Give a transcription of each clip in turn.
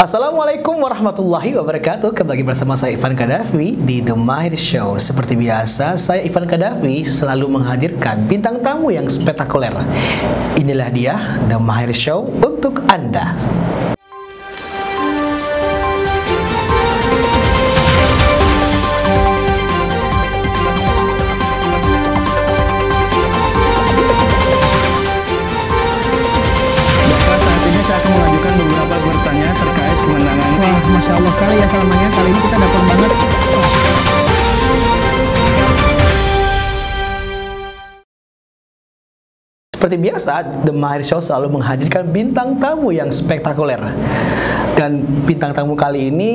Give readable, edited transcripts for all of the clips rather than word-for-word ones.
Assalamualaikum warahmatullahi wabarakatuh. Kembali bersama saya Ivan Qaddafi di The Mahir Show. Seperti biasa, saya Ivan Qaddafi selalu menghadirkan bintang tamu yang spektakuler. Inilah dia The Mahir Show untuk Anda. Masya Allah sekali ya Salmanya. Kali ini kita dapat banget. Seperti biasa, The Mahir Show selalu menghadirkan bintang tamu yang spektakuler. Dan bintang tamu kali ini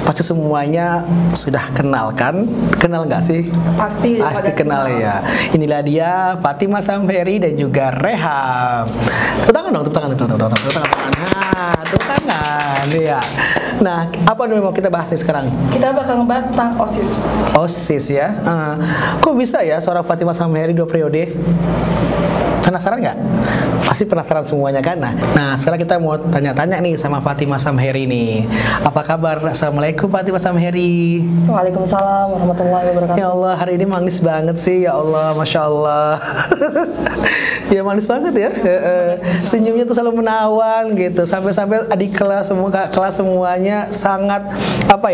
pasti semuanya sudah kenal kan? Kenal nggak sih? Pasti kenal ya. Inilah dia Fatimah Samheri dan juga Reham. Tepuk tangan dong, tepuk tangan. Tepuk tangan. Ya. Nah, apa yang mau kita bahas nih sekarang? Kita bakal ngebahas tentang OSIS. OSIS ya. Kok bisa ya seorang Fatimah Samheri 2 periode? Penasaran nggak? Pasti penasaran semuanya kan? Nah, sekarang kita mau tanya-tanya nih sama Fatimah Samheri nih. Apa kabar? Assalamualaikum Fatimah Samheri. Waalaikumsalam warahmatullahi wabarakatuh. Ya Allah, hari ini manis banget sih. Ya Allah, Masya Allah. Ya manis banget ya. Senyumnya tuh selalu menawan gitu. Sampai-sampai adik kelas semuanya sangat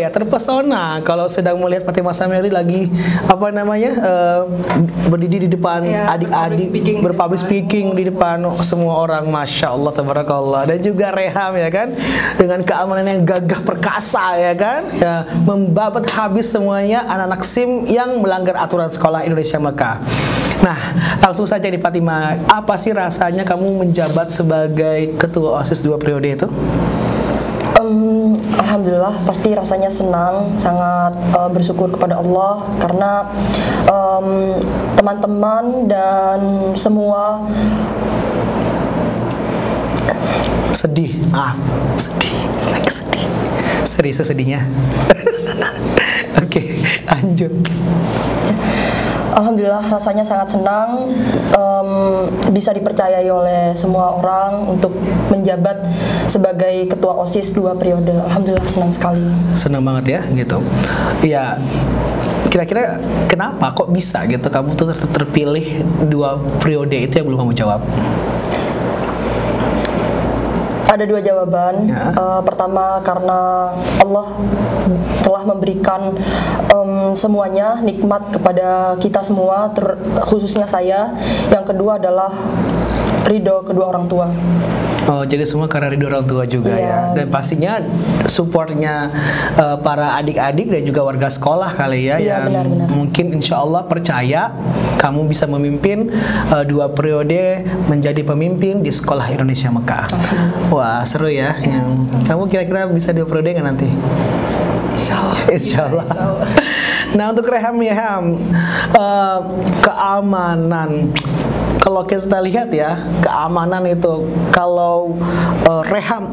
terpesona kalau sedang melihat Fatimah Samheri lagi berdiri di depan adik-adik berpublic speaking di depan semua orang. Masya Allah, tabarakallah. Dan juga Reham ya kan, dengan keamanan yang gagah perkasa ya kan, ya, membabat habis semuanya anak-anak SIM yang melanggar aturan sekolah Indonesia Mekah. Nah, langsung saja nih Fatimah, apa sih rasanya kamu menjabat sebagai ketua OSIS 2 periode itu? Alhamdulillah, pasti rasanya senang, sangat bersyukur kepada Allah karena teman-teman dan semua sedih, lagi sedih, serius sedihnya. Oke, lanjut. Alhamdulillah rasanya sangat senang bisa dipercayai oleh semua orang untuk menjabat sebagai ketua OSIS 2 periode. Alhamdulillah senang sekali. Senang banget ya gitu. Ya, kira-kira kenapa kok bisa gitu kamu tuh terpilih 2 periode itu yang belum kamu jawab? Ada 2 jawaban. Ya. Pertama karena Allah telah memberikan semuanya nikmat kepada kita semua, khususnya saya. Yang kedua adalah ridho kedua orang tua. Oh, jadi semua karena ridho orang tua juga ya. Dan pastinya supportnya para adik-adik dan juga warga sekolah kali ya, yang benar. mungkin insya Allah percaya kamu bisa memimpin 2 periode menjadi pemimpin di sekolah Indonesia Mekah. Wah, seru ya. Kamu kira-kira bisa 2 periode nggak nanti? Insya Allah. Nah, untuk Reham ya, keamanan. Kalau kita lihat ya, keamanan itu kalau Reham,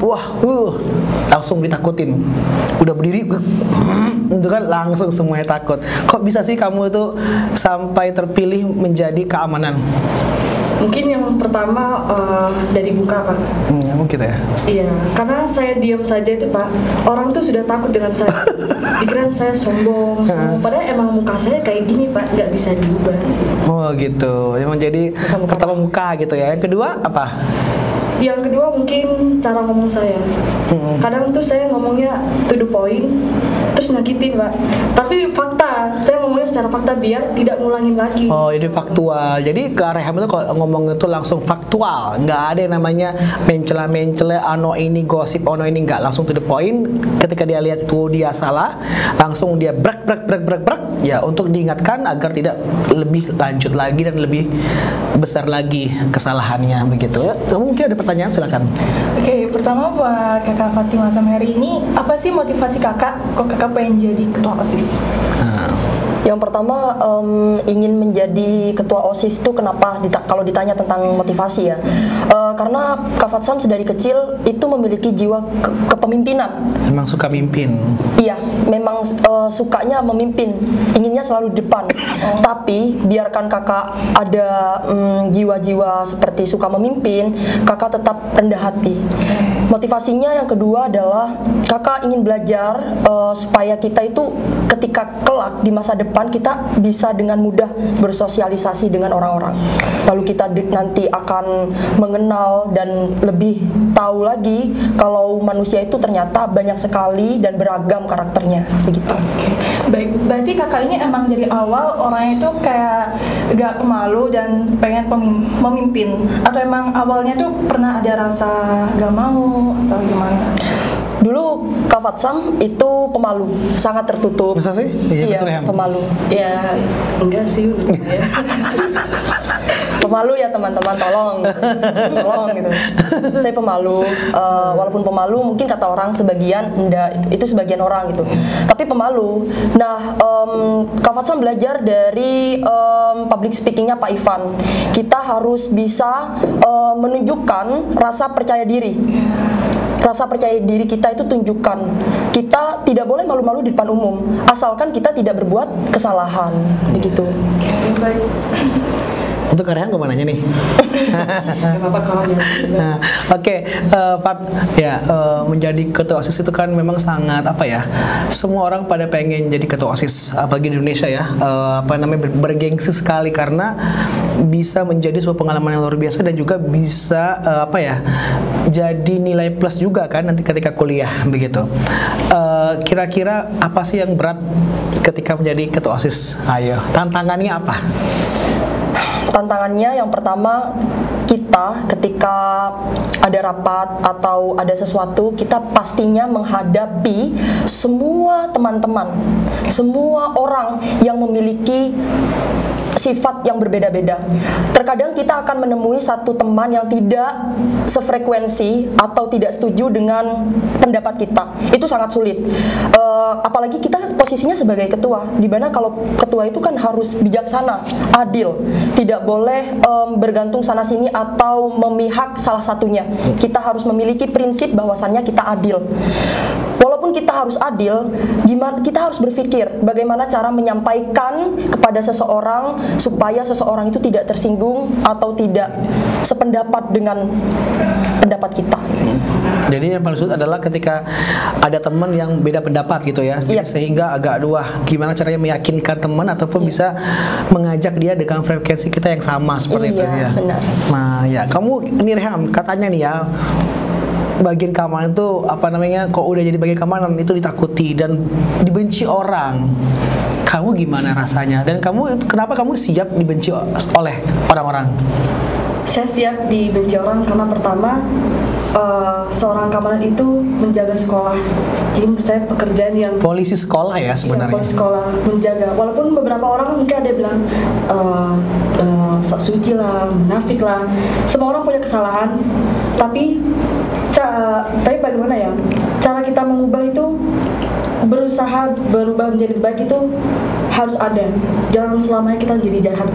langsung ditakutin. Udah berdiri, itu kan langsung semuanya takut. Kok bisa sih kamu itu sampai terpilih menjadi keamanan? Mungkin yang pertama dari muka, Pak. Mungkin ya. Iya, karena saya diam saja itu, Pak, orang tuh sudah takut dengan saya. Dikira saya sombong. Padahal emang muka saya kayak gini, Pak, nggak bisa diubah. Oh gitu. Emang jadi pertama muka gitu ya. Yang kedua apa? Yang kedua mungkin cara ngomong saya. Kadang tuh saya ngomongnya to the point, terus nyakitin, Pak. Tapi fakta, saya ngomongnya secara fakta biar tidak ngulangin lagi. Oh, jadi faktual. Jadi ke Reham itu kalau ngomong itu langsung faktual, nggak ada yang namanya mencela-mencela, ano ini gosip, ono ini, nggak, langsung to the point. Ketika dia lihat tuh dia salah, langsung dia brek, ya, untuk diingatkan agar tidak lebih lanjut lagi dan lebih besar lagi kesalahannya begitu. Mungkin ada pertanyaan, silakan. Oke, pertama buat kakak Fatimah Samheri ini, apa sih motivasi kakak kok kakak pengen jadi ketua OSIS? Yang pertama, ingin menjadi ketua OSIS itu kenapa? Kalau ditanya tentang motivasi ya, karena Kak Fatsam sedari kecil itu memiliki jiwa kepemimpinan. Memang suka mimpin. Iya, memang sukanya memimpin, inginnya selalu di depan. Tapi biarkan kakak ada jiwa-jiwa seperti suka memimpin, kakak tetap rendah hati. Motivasinya yang kedua adalah kakak ingin belajar supaya kita itu ketika kelak di masa depan kita bisa dengan mudah bersosialisasi dengan orang-orang. Lalu kita nanti akan mengenal dan lebih tahu lagi kalau manusia itu ternyata banyak sekali dan beragam karakternya, begitu. Oke. Baik, berarti kakak ini emang dari awal orangnya itu kayak gak pemalu dan pengen memimpin, atau emang awalnya tuh pernah ada rasa gak mau atau gimana? Dulu Kak Fatsam itu pemalu, sangat tertutup. Masa sih? Iya, betul ya. Pemalu. Ya enggak sih menurut saya. Pemalu ya teman-teman, tolong gitu. Saya pemalu, walaupun pemalu mungkin kata orang sebagian enggak, itu sebagian orang gitu. Tapi pemalu. Nah, Kak Fatsam belajar dari public speakingnya Pak Ivan. Kita harus bisa menunjukkan rasa percaya diri. Rasa percaya diri kita itu tunjukkan. Kita tidak boleh malu-malu di depan umum, asalkan kita tidak berbuat kesalahan, begitu. Baik. Untuk Rehan gue mau nanya nih. Gak apa-apa kalau dia. Oke, Fat, ya menjadi ketua OSIS itu kan memang sangat apa ya? Semua orang pada pengen jadi ketua OSIS, apalagi di Indonesia ya. Bergengsi sekali karena bisa menjadi sebuah pengalaman yang luar biasa dan juga bisa jadi nilai plus juga kan nanti ketika kuliah begitu. Kira-kira apa sih yang berat ketika menjadi ketua OSIS? Ayo, tantangannya apa? Tantangannya yang pertama, kita ketika ada rapat atau ada sesuatu, kita pastinya menghadapi semua teman-teman, semua orang yang memiliki sifat yang berbeda-beda. Terkadang kita akan menemui satu teman yang tidak sefrekuensi atau tidak setuju dengan pendapat kita. Itu sangat sulit. Apalagi kita posisinya sebagai ketua, di mana kalau ketua itu kan harus bijaksana, adil, tidak boleh bergantung sana sini atau memihak salah satunya. Kita harus memiliki prinsip bahwasannya kita adil. Walaupun kita harus adil, kita harus berpikir bagaimana cara menyampaikan kepada seseorang supaya seseorang itu tidak tersinggung atau tidak sependapat dengan pendapat kita. Jadi yang paling sulit adalah ketika ada teman yang beda pendapat gitu ya, sehingga agak gimana caranya meyakinkan teman ataupun bisa mengajak dia dengan frekuensi kita yang sama seperti itu ya. Benar. Nah ya, kamu ini Rehan katanya nih ya, bagian keamanan itu kok udah jadi bagian keamanan itu ditakuti dan dibenci orang. Kamu gimana rasanya? Dan kenapa kamu siap dibenci oleh orang-orang? Saya siap dibenci orang karena pertama seorang keamanan itu menjaga sekolah. Jadi menurut saya pekerjaan yang polisi sekolah ya sebenarnya. Polisi sekolah menjaga. Walaupun beberapa orang mungkin ada bilang sok suci lah, munafik lah. Semua orang punya kesalahan. Tapi bagaimana ya? Cara kita mengubah itu, berusaha berubah menjadi baik itu harus ada. Jangan selamanya kita jadi jahat.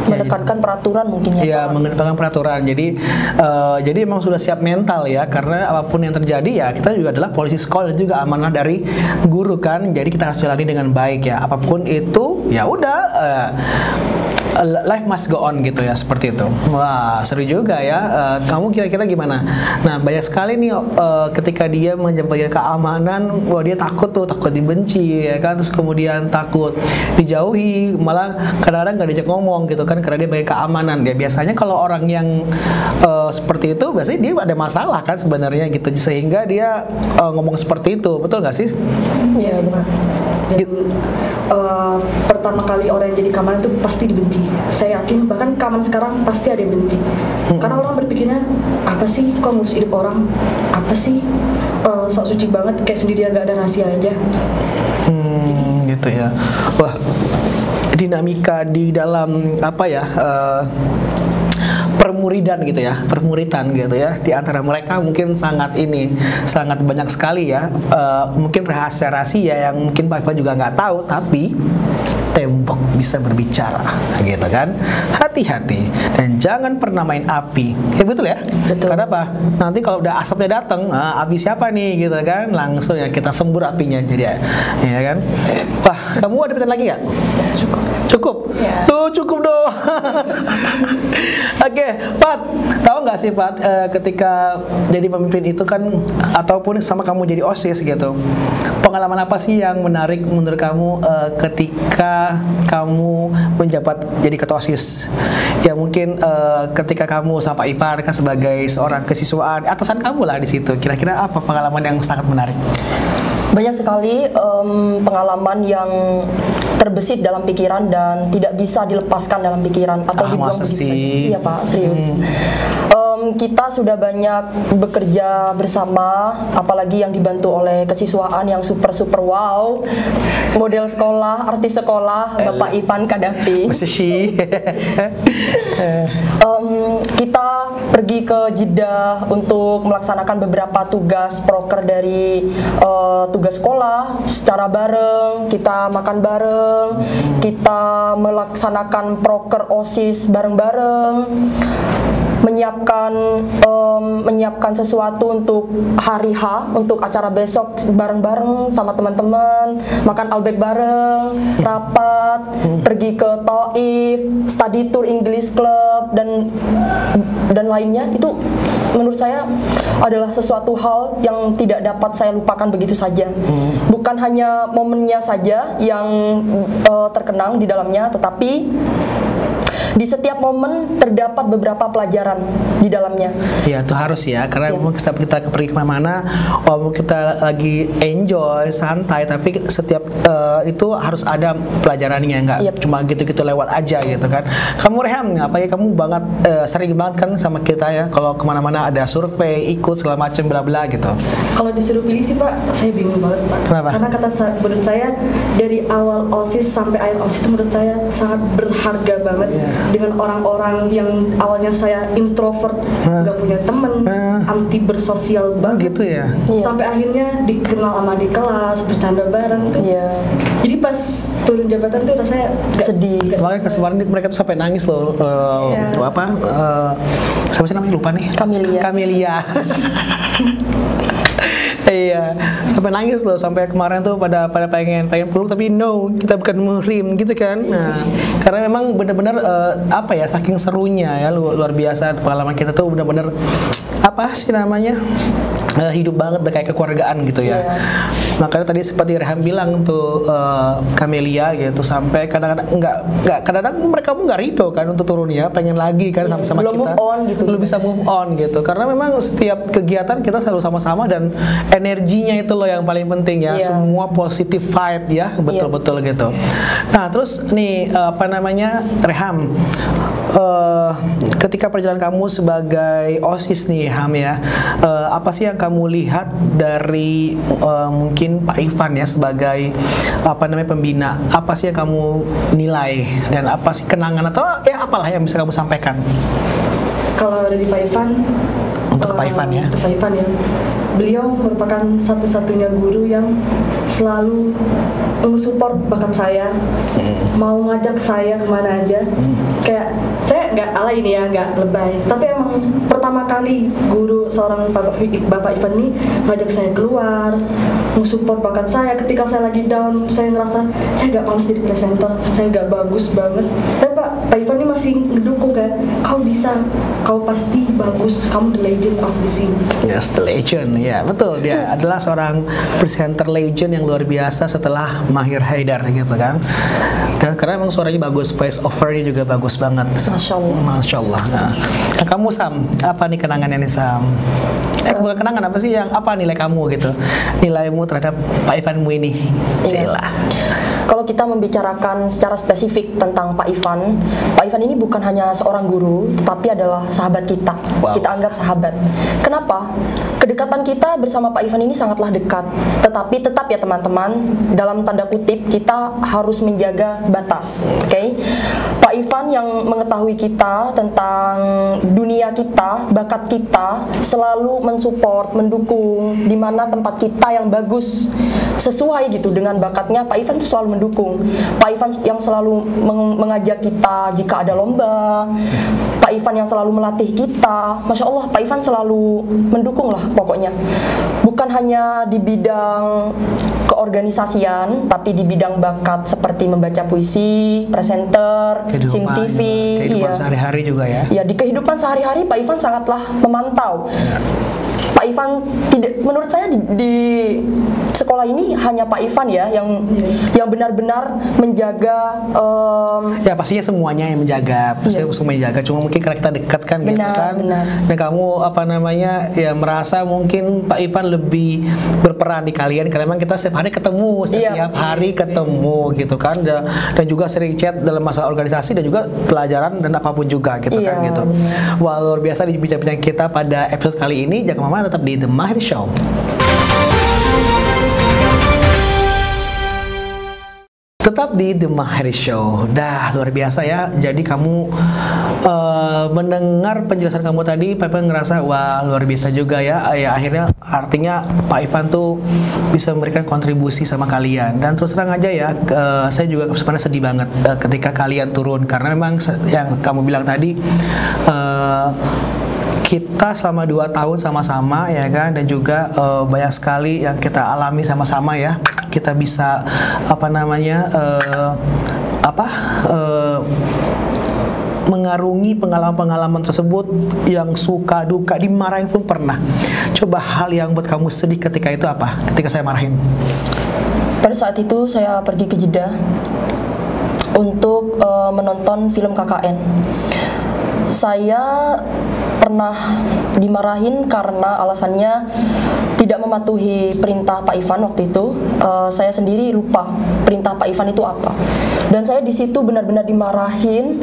Menekankan peraturan mungkin ya. Iya, menekankan peraturan. Jadi emang sudah siap mental ya, karena apapun yang terjadi ya kita juga adalah polisi sekolah dan juga amanah dari guru kan. Jadi kita harus jalani dengan baik ya. Apapun itu ya udah life must go on gitu ya, seperti itu. Wah, seru juga ya. Kamu kira-kira gimana? Nah, banyak sekali nih ketika dia menjabat keamanan, wah dia takut dibenci ya kan, terus kemudian takut dijauhi, malah kadang-kadang nggak diajak ngomong gitu kan, karena dia bagian keamanan. Ya biasanya kalau orang yang seperti itu, biasanya dia ada masalah kan sebenarnya gitu, sehingga dia ngomong seperti itu, betul nggak sih? Iya benar. Pertama kali orang yang jadi keamanan itu pasti dibenci. Saya yakin bahkan keamanan sekarang pasti ada yang benci. Karena orang berpikirnya, apa sih kok ngurus hidup orang? Apa sih sok suci banget kayak sendirian gak ada rahasia aja. Gitu ya. Wah, dinamika di dalam permuridan gitu ya, permuritan gitu ya, di antara mereka mungkin sangat banyak sekali ya, mungkin rahasia-rahasia yang mungkin Pak Ivan juga nggak tahu, tapi tembok bisa berbicara, gitu kan? Hati-hati dan jangan pernah main api. Ya betul ya? Betul. Karena apa? Nanti kalau udah asapnya datang, api siapa nih, gitu kan? Langsung ya kita sembur apinya jadi, ya kan? Wah, kamu ada pertanyaan lagi nggak? Cukup. Cukup? Ya. Tuh cukup dong. Oke, Pat, tahu nggak sih Pat, ketika jadi pemimpin itu kan, ataupun sama kamu jadi OSIS gitu, pengalaman apa sih yang menarik menurut kamu ketika kamu menjabat jadi ketua OSIS? Ya mungkin ketika kamu sama Pak Ivan kan sebagai seorang kesiswaan, atasan kamu lah di situ. Kira-kira apa pengalaman yang sangat menarik? Banyak sekali pengalaman yang terbesit dalam pikiran dan tidak bisa dilepaskan dalam pikiran atau dibuang masa begitu sih? saja. Iya Pak, serius. Kita sudah banyak bekerja bersama, apalagi yang dibantu oleh kesiswaan yang super wow, model sekolah, artis sekolah, Bapak Ivan Kadafi. Masa sih? Kita pergi ke Jeddah untuk melaksanakan beberapa tugas proker dari tugas sekolah secara bareng, kita makan bareng, kita melaksanakan proker OSIS bareng-bareng, menyiapkan sesuatu untuk hari H, untuk acara besok bareng-bareng sama teman-teman, makan albek bareng, rapat, pergi ke Taif, study tour English Club dan lainnya. Itu menurut saya adalah sesuatu hal yang tidak dapat saya lupakan begitu saja. Bukan hanya momennya saja yang terkenang di dalamnya, tetapi di setiap momen terdapat beberapa pelajaran di dalamnya. Ya itu harus ya, karena memang setiap kita pergi kemana-mana, walaupun kita lagi enjoy, santai, tapi setiap itu harus ada pelajarannya, nggak cuma gitu-gitu lewat aja gitu kan. Kamu Rehan, apa ya, kamu banget sering banget kan sama kita ya, kalau kemana-mana ada survei, ikut segala macam bla bla gitu. Kalau disuruh pilih sih Pak, saya bingung banget Pak. Kenapa? Karena menurut saya dari awal OSIS sampai akhir OSIS itu menurut saya sangat berharga banget. Dengan orang-orang yang awalnya saya introvert, nggak punya temen, anti bersosial banget. Gitu ya. Sampai akhirnya dikenal sama di kelas, bercanda bareng tuh. Jadi pas turun jabatan tuh rasanya sedih. Makanya kemarin mereka tuh sampai nangis loh. Siapa sih namanya, lupa nih. Camelia. Iya, sampai nangis loh, sampai kemarin tuh pada pengen peluk, tapi no, kita bukan muhrim gitu kan. Nah, karena memang benar-benar apa ya, saking serunya ya, luar biasa pengalaman kita tuh benar-benar apa sih namanya, hidup banget, kayak kekeluargaan gitu ya. Makanya tadi seperti Rehan bilang tuh, Camelia gitu, sampai kadang-kadang kadang-kadang mereka nggak ridho kan untuk turunnya, pengen lagi kan sama-sama belum kita. move on gitu. Belum bisa move on gitu, karena memang setiap kegiatan kita selalu sama-sama dan energinya itu loh yang paling penting ya. Semua positive vibe ya, betul-betul gitu. Nah terus nih apa namanya, Reham, ketika perjalanan kamu sebagai OSIS nih Ham ya, apa sih yang kamu lihat dari mungkin Pak Ivan ya sebagai apa namanya pembina, apa sih yang kamu nilai dan apa sih kenangan atau ya apalah yang bisa kamu sampaikan? Kalau dari Pak Ivan, untuk Pak Ivan ya. Untuk Pak Ivan ya, beliau merupakan satu-satunya guru yang selalu mensupport bakat saya, mau ngajak saya kemana aja. Kayak saya nggak alay ini ya, nggak lebay, tapi emang pertama kali guru seorang Bapak Ivan ini ngajak saya keluar, mensupport bakat saya ketika saya lagi down. Saya ngerasa saya nggak pantas jadi presenter, saya nggak bagus banget, tapi Pak Ivan ini masih mendukung kan, kau bisa, kau pasti bagus, kamu the legend of the scene. Yes, the legend, ya betul, dia adalah seorang presenter legend yang luar biasa setelah Mahir Haidar gitu kan. Dan karena emang suaranya bagus, voice overnya juga bagus banget. Masya Allah. Masya Allah. Nah, kamu Sam, apa nih kenangannya nih Sam? Bukan kenangan, apa sih yang apa nilai kamu gitu? Nilaimu terhadap Pak Ivanmu ini? Cila. Kalau kita membicarakan secara spesifik tentang Pak Ivan ini bukan hanya seorang guru, tetapi adalah sahabat kita. Kita anggap sahabat. Kenapa? kedekatan kita bersama Pak Ivan ini sangatlah dekat. Tetapi tetap ya teman-teman, dalam tanda kutip kita harus menjaga batas. Oke? Pak Ivan yang mengetahui kita tentang dunia kita, bakat kita, selalu mensupport, mendukung di mana tempat kita yang bagus sesuai gitu dengan bakatnya. Pak Ivan itu selalu mendukung. Pak Ivan yang selalu mengajak kita jika ada lomba. Pak Ivan yang selalu melatih kita. Masya Allah, Pak Ivan selalu mendukung lah pokoknya. Bukan hanya di bidang keorganisasian, tapi di bidang bakat seperti membaca puisi, presenter, SIM TV, kehidupan sehari-hari juga ya. Ya, di kehidupan sehari-hari Pak Ivan sangatlah memantau. Ya. Pak Ivan tidak, menurut saya di sekolah ini hanya Pak Ivan ya yang benar-benar menjaga. Ya pastinya semuanya yang menjaga, pastinya semua yang menjaga. Cuma mungkin karena kita dekat kan, gitu kan. Dan kamu ya merasa mungkin Pak Ivan lebih berperan di kalian karena memang kita setiap hari ketemu, gitu kan. Dan juga sering chat dalam masalah organisasi dan juga pelajaran dan apapun juga gitu kan gitu. Wah, luar biasa di bincang-bincang kita pada episode kali ini. Jangan kemana-mana, tetap di The Mahir Show. Tetap di The Mahir Show. Dah luar biasa ya. Jadi kamu mendengar penjelasan kamu tadi, Pak Ivan ngerasa wah luar biasa juga ya. Ya akhirnya artinya Pak Ivan tuh bisa memberikan kontribusi sama kalian. Dan terus terang aja ya, saya juga sebenarnya sedih banget ketika kalian turun karena memang yang kamu bilang tadi. Kita selama 2 tahun sama-sama ya kan, dan juga banyak sekali yang kita alami sama-sama ya. Kita bisa mengarungi pengalaman-pengalaman tersebut yang suka duka, dimarahin pun pernah. Coba hal yang buat kamu sedih ketika itu apa? Ketika saya marahin. Pada saat itu saya pergi ke Jeddah untuk menonton film KKN. Saya pernah dimarahin karena alasannya tidak mematuhi perintah Pak Ivan waktu itu. Saya sendiri lupa perintah Pak Ivan itu apa. Dan saya di situ benar-benar dimarahin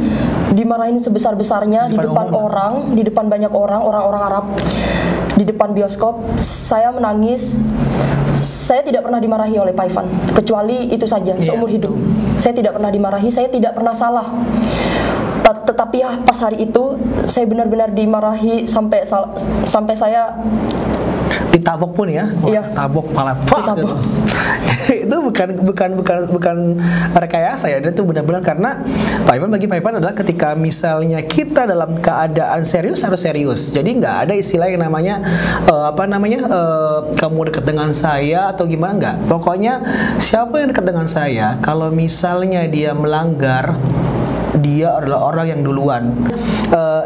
sebesar-besarnya di depan orang, di depan banyak orang-orang Arab, di depan bioskop. Saya menangis. Saya tidak pernah dimarahi oleh Pak Ivan, kecuali itu saja seumur hidup. Saya tidak pernah dimarahi, saya tidak pernah salah. Tetapi ya pas hari itu saya benar-benar dimarahi sampai saya ditabok pun ya. Tabok malah gitu. Itu bukan rekayasa ya, itu benar-benar karena Pak Ivan, bagi Pak Ivan adalah ketika misalnya kita dalam keadaan serius harus serius. Jadi nggak ada istilah yang namanya kamu dekat dengan saya atau gimana, nggak. Pokoknya siapa yang dekat dengan saya, kalau misalnya dia melanggar, dia adalah orang yang duluan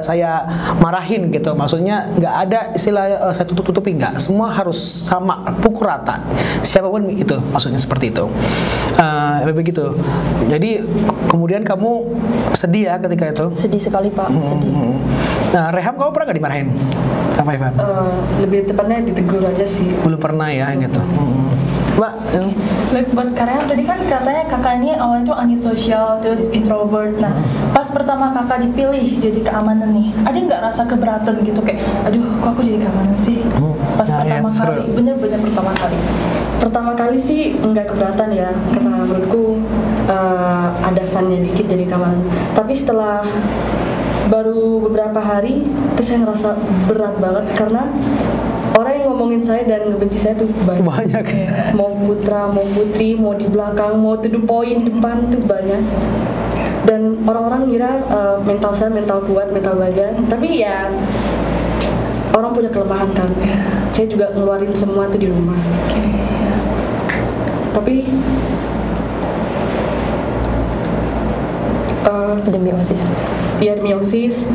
saya marahin gitu. Maksudnya nggak ada istilah saya tutup-tutupi, nggak. Semua harus sama, pukul rata, siapapun itu, maksudnya seperti itu. Begitu. Jadi kemudian kamu sedih ya ketika itu? Sedih sekali Pak, sedih. Nah, Reham, kamu pernah nggak dimarahin sama Ivan? Lebih tepatnya ditegur aja sih. Belum pernah ya gitu. Mbak, buat Kaream tadi kan katanya kakak ini awalnya tuh antisosial, terus introvert. Nah, pas pertama kakak dipilih jadi keamanan nih, ada nggak rasa keberatan gitu kayak, aduh, kok aku jadi keamanan sih? Pas pertama kali, bener-bener pertama kali. Pertama kali sih enggak keberatan ya, karena menurutku ada funnya dikit jadi keamanan. Tapi setelah baru beberapa hari, terus saya ngerasa berat banget karena orang yang ngomongin saya dan ngebenci saya tuh banyak. Mau putra, mau putri, mau di belakang, mau to the point depan tuh banyak. Dan orang-orang ngira mental saya mental kuat, mental baja. Tapi ya orang punya kelemahan kan. Saya juga ngeluarin semua tuh di rumah. Tapi demi OSIS. Iya, demi OSIS.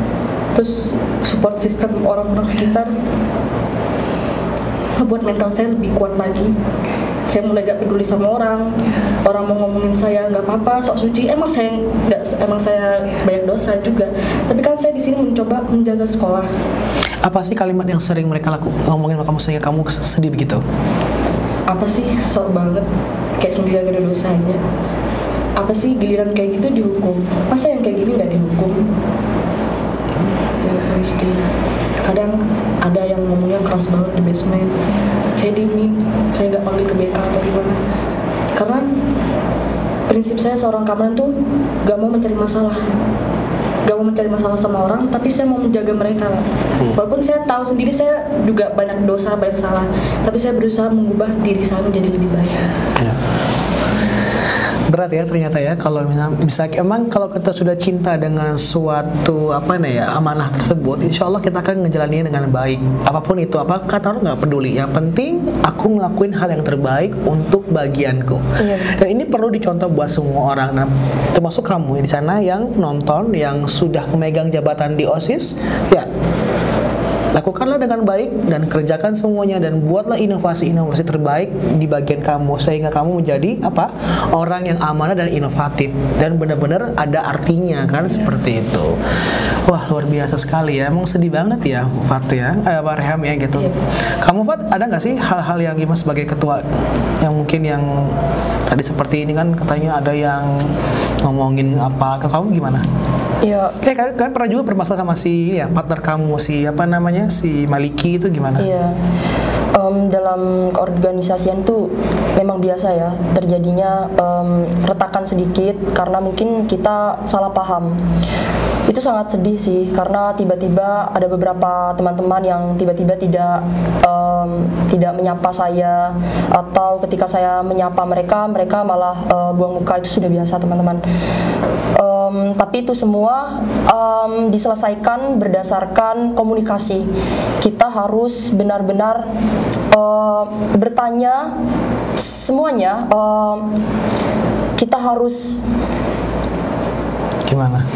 Terus support system orang-orang sekitar buat mental saya lebih kuat lagi. Saya mulai gak peduli sama orang mau ngomongin saya nggak apa-apa, sok suci. Emang saya banyak dosa juga. Tapi kan saya di sini mencoba menjaga sekolah. Apa sih kalimat yang sering mereka ngomongin sama kamu sehingga kamu sedih begitu? Apa sih sok banget, kayak sendiri gak ada dosanya. Apa sih giliran kayak gitu dihukum? Masa yang kayak gini nggak dihukum? Ya, sedih. kadang ada yang ngomongnya keras banget di basement, saya diemin, saya nggak panggil ke BK atau gimana, karena prinsip saya seorang keamanan tuh gak mau mencari masalah, gak mau mencari masalah sama orang, tapi saya mau menjaga mereka. Walaupun saya tahu sendiri saya juga banyak dosa, banyak salah, tapi saya berusaha mengubah diri saya menjadi lebih baik. Berat ya ternyata ya kalau bisa emang kalau kita sudah cinta dengan suatu amanah tersebut, insya Allah kita akan ngejalaninnya dengan baik. Apapun itu, apa kata orang nggak peduli. Yang penting aku ngelakuin hal yang terbaik untuk bagianku. Dan ini perlu dicontoh buat semua orang. Nah, termasuk kamu di sana yang nonton, yang sudah memegang jabatan di OSIS, ya. Lakukanlah dengan baik dan kerjakan semuanya dan buatlah inovasi-inovasi terbaik di bagian kamu sehingga kamu menjadi orang yang amanah dan inovatif dan benar-benar ada artinya kan seperti itu. Wah, luar biasa sekali ya. Emang sedih banget ya Fat ya, Pak Reham ya gitu. Kamu Fat ada nggak sih hal-hal yang gimana sebagai ketua yang mungkin yang tadi seperti ini kan katanya ada yang ngomongin apa ke kamu gimana? Iya. Kalian pernah juga bermasalah sama si partner kamu si si Maliki itu gimana? Iya. Dalam keorganisasian tuh memang biasa ya terjadinya retakan sedikit karena mungkin kita salah paham. Itu sangat sedih sih karena tiba-tiba ada beberapa teman-teman yang tiba-tiba tidak menyapa saya, atau ketika saya menyapa mereka malah buang muka. Itu sudah biasa teman-teman. Tapi itu semua diselesaikan berdasarkan komunikasi. Kita harus benar-benar bertanya semuanya. Kita harus gimana?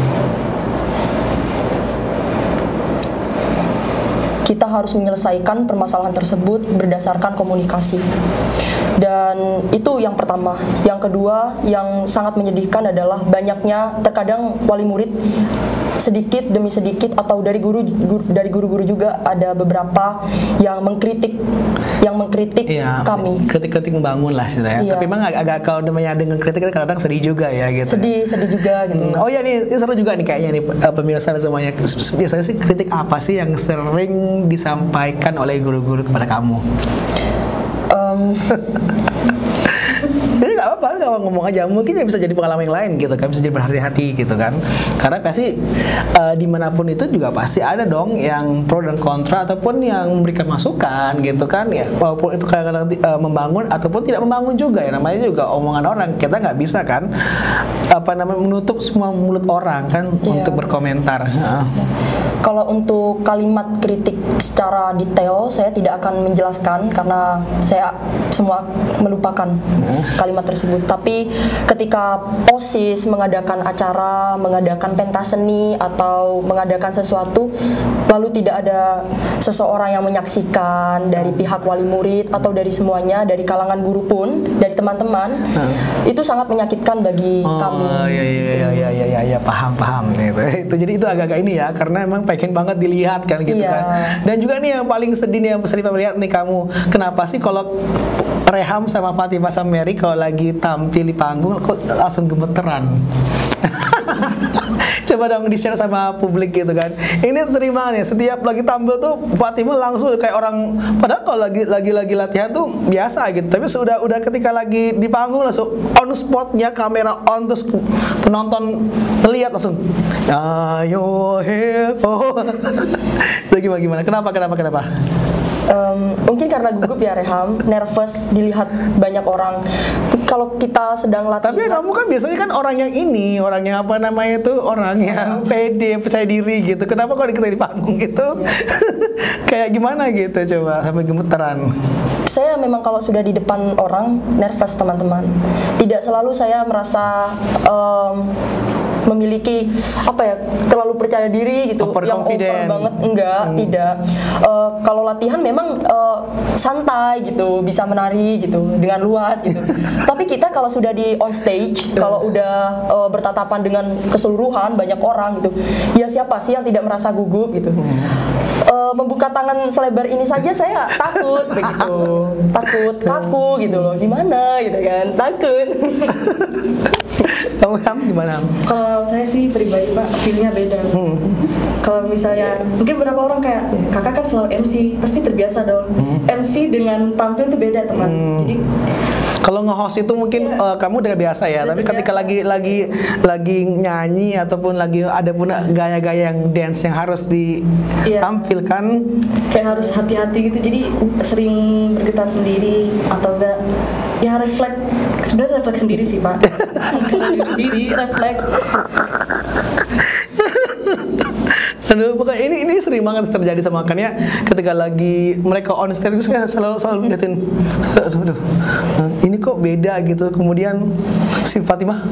Kita harus menyelesaikan permasalahan tersebut berdasarkan komunikasi. Dan itu yang pertama. Yang kedua, yang sangat menyedihkan adalah banyaknya terkadang wali murid sedikit demi sedikit atau dari guru-guru juga ada beberapa yang mengkritik kami. Kritik membangun lah ya. Tapi memang agak kalau namanya dengan kritik kadang sedih juga ya gitu. Sedih juga gitu. Oh ya nih seru juga nih kayaknya nih pemirsa semuanya. Biasanya sih kritik apa sih yang sering disampaikan oleh guru-guru kepada kamu? Jadi nggak apa-apa kalau ngomong aja, mungkin bisa jadi pengalaman yang lain gitu kan, bisa jadi berhati-hati gitu kan, karena pasti dimanapun itu juga pasti ada dong yang pro dan kontra ataupun yang memberikan masukan gitu kan ya, walaupun itu kadang-kadang membangun ataupun tidak membangun juga ya, namanya juga omongan orang, kita nggak bisa kan menutup semua mulut orang kan untuk berkomentar. Kalau untuk kalimat kritik secara detail saya tidak akan menjelaskan karena saya semua melupakan kalimat tersebut. Tapi ketika OSIS mengadakan acara, mengadakan pentas seni atau mengadakan sesuatu, lalu tidak ada seseorang yang menyaksikan dari pihak wali murid atau dari semuanya, dari kalangan guru pun, dari teman-teman, itu sangat menyakitkan bagi kami. Iya, paham gitu. Itu jadi itu agak-agak ini ya, karena emang pengen banget dilihat kan gitu kan. Dan juga nih yang paling sedih nih yang sering melihat nih kamu, kenapa sih kalau Reham sama Fatimah sama Mary kalau lagi tampil di panggung kok langsung gemeteran? Coba dong di-share sama publik gitu kan. Ini sering banget ya, setiap lagi tampil tuh Fatimah langsung kayak orang, padahal kalau lagi latihan tuh biasa gitu, tapi udah ketika lagi di panggung langsung on spotnya, kamera on, terus penonton lihat langsung ayo itu gimana? Kenapa? Mungkin karena gugup ya Reham, nervous dilihat banyak orang. Kalau kita sedang latihan. Tapi kamu kan biasanya kan orang yang orang yang pede, percaya diri gitu. Kenapa kalau kita di panggung gitu kayak gimana gitu, coba sampai gemeteran? Saya memang kalau sudah di depan orang nervous teman-teman. Tidak selalu saya merasa memiliki terlalu percaya diri gitu, yang over banget, tidak. Kalau latihan memang santai gitu, bisa menari gitu dengan luas gitu. Tapi kita kalau sudah di on stage, kalau udah bertatapan dengan keseluruhan banyak orang gitu, ya siapa sih yang tidak merasa gugup gitu. Membuka tangan selebar ini saja saya takut kaku gitu loh, gimana gitu kan, takut. Kamu Ham gimana? Ham? Kalau saya sih pribadi Pak, feelnya beda. Kalau misalnya mungkin beberapa orang kayak kakak kan selalu MC, pasti terbiasa dong. MC dengan tampil tuh beda teman. Jadi Kalau nge-host itu mungkin kamu udah biasa ya, tapi ketika lagi nyanyi ataupun lagi ada pun gaya-gaya yang dance yang harus ditampilkan, kayak harus hati-hati gitu. Jadi sering bergetar sendiri atau enggak ya refleks. Sebenarnya refleks sendiri sih Pak. Sendiri refleks. Aduh, pokoknya ini sering banget terjadi sama makanya ketika lagi mereka on stage itu saya selalu liatin, aduh, ini kok beda gitu. Kemudian si Fatimah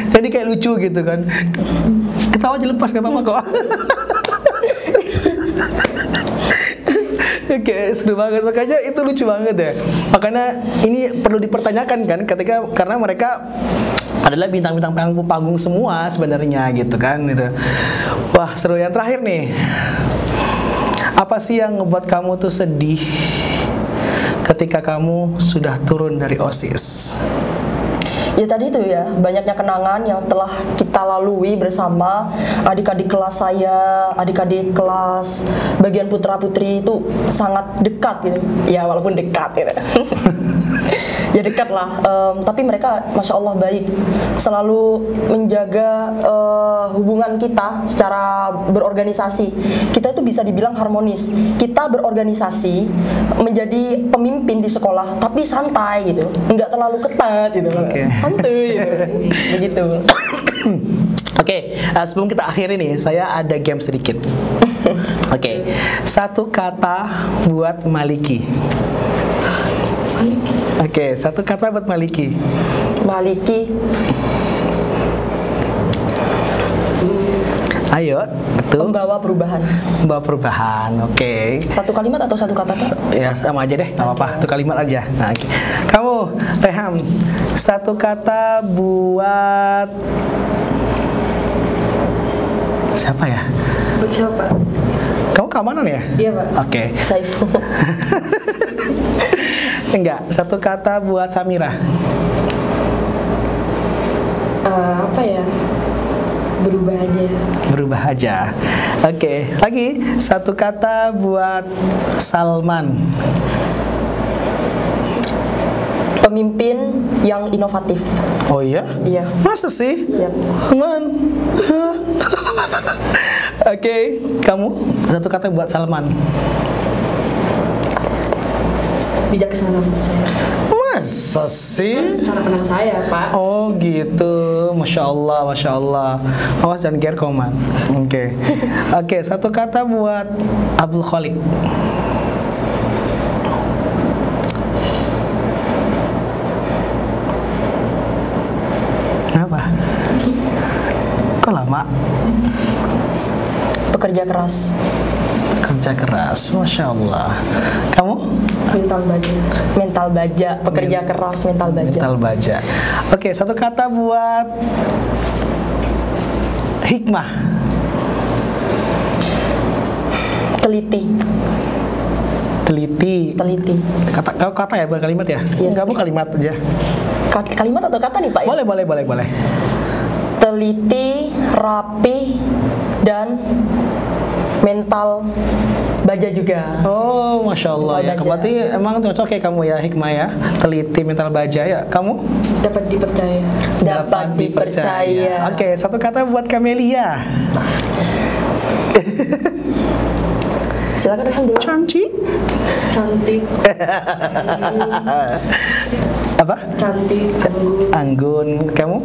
jadi kayak lucu gitu kan, ketawa aja lepas gak apa-apa kok. Oke, seru banget, makanya itu lucu banget ya. Makanya ini perlu dipertanyakan kan, karena mereka adalah bintang-bintang panggung semua sebenarnya gitu kan itu. Wah, seru. Yang terakhir nih, apa sih yang ngebuat kamu tuh sedih ketika kamu sudah turun dari OSIS? Ya tadi itu ya, banyaknya kenangan yang telah kita lalui bersama adik-adik kelas saya, adik-adik kelas bagian putra-putri itu sangat dekat gitu. Ya walaupun dekat gitu. Ya dekat lah, tapi mereka Masya Allah baik, selalu menjaga hubungan kita secara berorganisasi. Kita itu bisa dibilang harmonis. Kita berorganisasi menjadi pemimpin di sekolah, tapi santai gitu, nggak terlalu ketat gitu. Santuy begitu. Oke, sebelum kita akhiri nih, saya ada game sedikit. Oke, satu kata buat Maliki. Oke, satu kata buat Maliki. Maliki. Ayo, betul. Membawa perubahan. Membawa perubahan. Oke. Satu kalimat atau satu kata Pak? Ya sama aja deh, nggak apa-apa. Satu kalimat aja. Nah, oke. Kamu, Reham, satu kata buat siapa ya? buat siapa? Kamu keamanan ya? Iya Pak. Oke. Saiful. Enggak, satu kata buat Samira. Apa ya? Berubah aja. Berubah aja. Oke, lagi satu kata buat Salman. Pemimpin yang inovatif. Oh iya? Iya. Masa sih? Iya. Teman. Oke, kamu satu kata buat Salman. Bijaksana menurut saya. Masa sih? Cara pandang saya Pak. Oh gitu, Masya Allah, Masya Allah. Awas jangan gerkoman. Oke. Oke, satu kata buat Abdul Khalik. Kenapa? Kok lama? Pekerja keras. Kerja keras, Masya Allah. Kamu? Mental baja. Mental baja. Pekerja keras, mental baja. Mental baja. Oke, satu kata buat Hikmah. Teliti. Teliti. Teliti. Kata ya, bukan kalimat ya? Yes. Enggak, bu kalimat aja. Kalimat atau kata nih Pak? Ya? Boleh. Teliti, rapi, dan mental baja juga. Oh, Masya Allah ya. Mental baja. Berarti emang cocok ya kamu ya, Hikmah ya. Teliti, mental baja ya. Kamu? Dapat dipercaya. Dapat dipercaya. Oke, satu kata buat Kamelia. Silakan Rehan dulu. Cantik. Cantik. Apa? Cantik. Anggun. Kamu?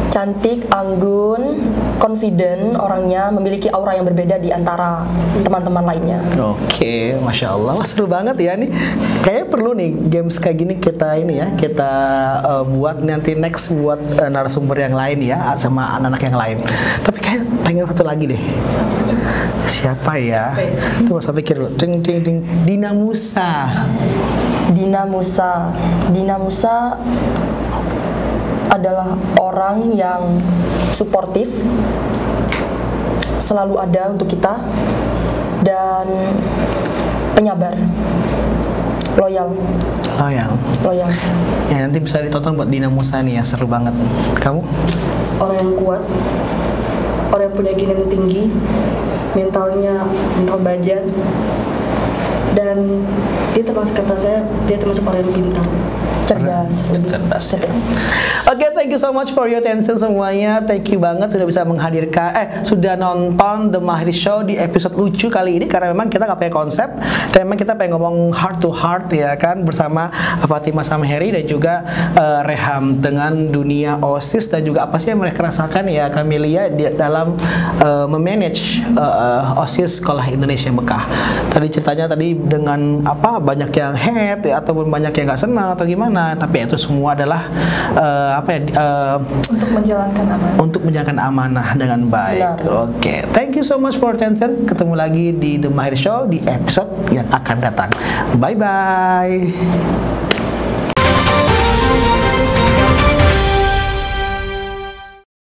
Cantik, anggun, confident, orangnya memiliki aura yang berbeda di antara teman-teman lainnya. Oke, Masya Allah. Wah, seru banget ya nih. Kayaknya perlu nih games kayak gini kita buat nanti next buat narasumber yang lain ya, sama anak-anak yang lain. Tapi kayak pengen satu lagi deh. Siapa ya? Tuh saya pikir dulu. Ding. Dina Musa. Dina Musa adalah orang yang suportif, selalu ada untuk kita, dan penyabar. loyal. Loyal. Ya nanti bisa ditonton buat Dina Musa nih ya, seru banget. Kamu? Orang yang kuat, orang yang punya keinginan tinggi, mental baja, dan dia termasuk, kata saya, dia termasuk orang yang pintar. Cerdas. Oke, thank you so much for your attention semuanya. Thank you banget sudah bisa menghadirkan, sudah nonton The Mahri Show di episode lucu kali ini, karena memang kita nggak pakai konsep dan memang kita pengen ngomong heart to heart ya kan, bersama Fatimah Samheri dan juga Reham dengan dunia OSIS dan juga apa sih yang mereka rasakan ya Camelia dalam memanage OSIS Sekolah Indonesia Mekah. Tadi ceritanya tadi dengan apa, banyak yang hate ya, ataupun banyak yang nggak senang atau gimana, tapi itu semua adalah untuk menjalankan amanah dengan baik. Oke, thank you so much for attention. Ketemu lagi di The Mahir Show di episode yang akan datang. Bye bye.